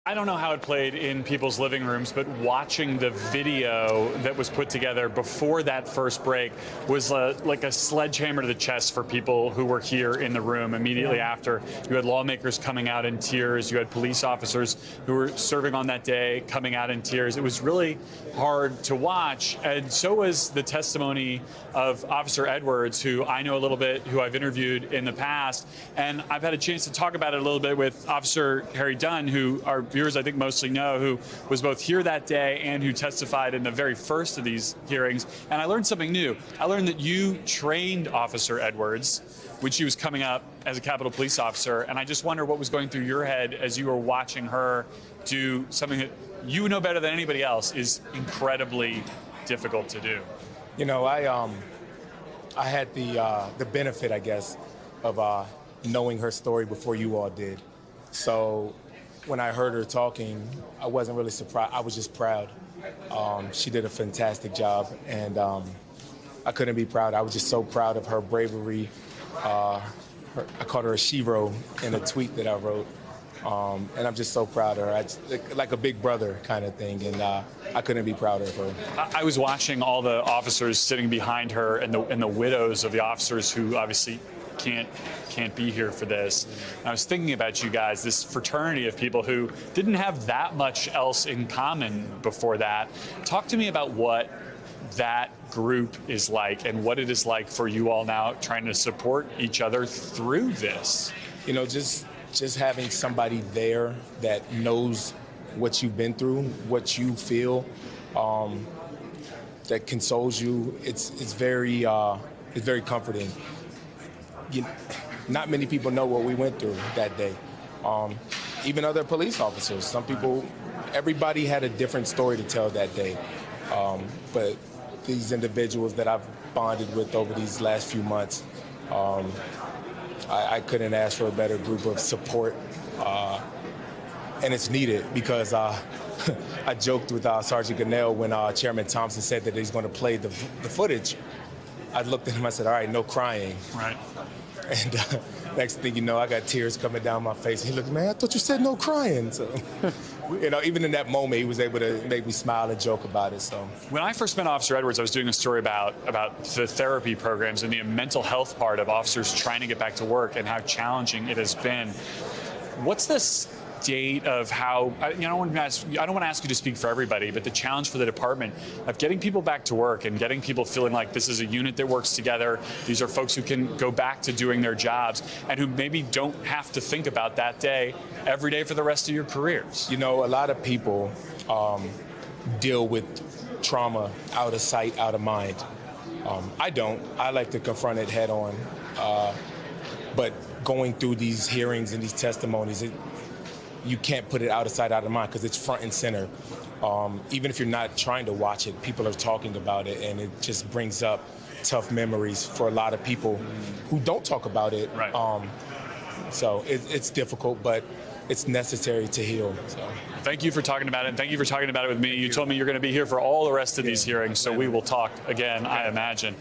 I don't know how it played in people's living rooms, but watching the video that was put together before that first break was like a sledgehammer to the chest for people who were here in the room immediately after. You had lawmakers coming out in tears. You had police officers who were serving on that day coming out in tears. It was really hard to watch, and so was the testimony of Officer Edwards, who I know a little bit, who I've interviewed in the past, and I've had a chance to talk about it a little bit with Officer Harry Dunn, who our viewers I think mostly know, who was both here that day and who testified in the very first of these hearings. And I learned something new. I learned that you trained Officer Edwards when she was coming up as a Capitol Police officer, and I just wonder what was going through your head as you were watching her do something that you know better than anybody else is incredibly difficult to do. You know, I had the benefit, I guess, of knowing her story before you all did. So when I heard her talking, I wasn't really surprised. I was just proud. She did a fantastic job, and I couldn't be proud. I was just so proud of her bravery. I called her a shero in a tweet that I wrote. And I'm just so proud of her. Like a big brother kind of thing, and I couldn't be prouder of her. I was watching all the officers sitting behind her and the widows of the officers who obviously can't be here for this. And I was thinking about you guys, this fraternity of people who didn't have that much else in common before that. Talk to me about what that group is like and what it is like for you all now trying to support each other through this. You know, just having somebody there that knows what you've been through, what you feel, that consoles you, it's very comforting. Not many people know what we went through that day. Even other police officers, some people, everybody had a different story to tell that day. But these individuals that I've bonded with over these last few months, I couldn't ask for a better group of support, and it's needed because I joked with Sergeant Gonell when Chairman Thompson said that he's going to play the footage. I looked at him, I said, all right, no crying. Right. And next thing you know, I got tears coming down my face. He looked, man, I thought you said no crying. So, you know, even in that moment, he was able to make me smile and joke about it. So when I first met Officer Edwards, I was doing a story about the therapy programs and the mental health part of officers trying to get back to work and how challenging it has been. What's the state of how, I don't want to ask you to speak for everybody, but the challenge for the department of getting people back to work and getting people feeling like this is a unit that works together. These are folks who can go back to doing their jobs and who maybe don't have to think about that day every day for the rest of your careers. You know, a lot of people deal with trauma out of sight, out of mind. I don't. I like to confront it head on. But going through these hearings and these testimonies, you can't put it out of sight, out of mind, because it's front and center. Even if you're not trying to watch it, people are talking about it, and it just brings up tough memories for a lot of people who don't talk about it. Right. So it's difficult, but it's necessary to heal. So. Thank you for talking about it, and thank you for talking about it with me. You told me you're going to be here for all the rest of these hearings, so we will talk again, I imagine.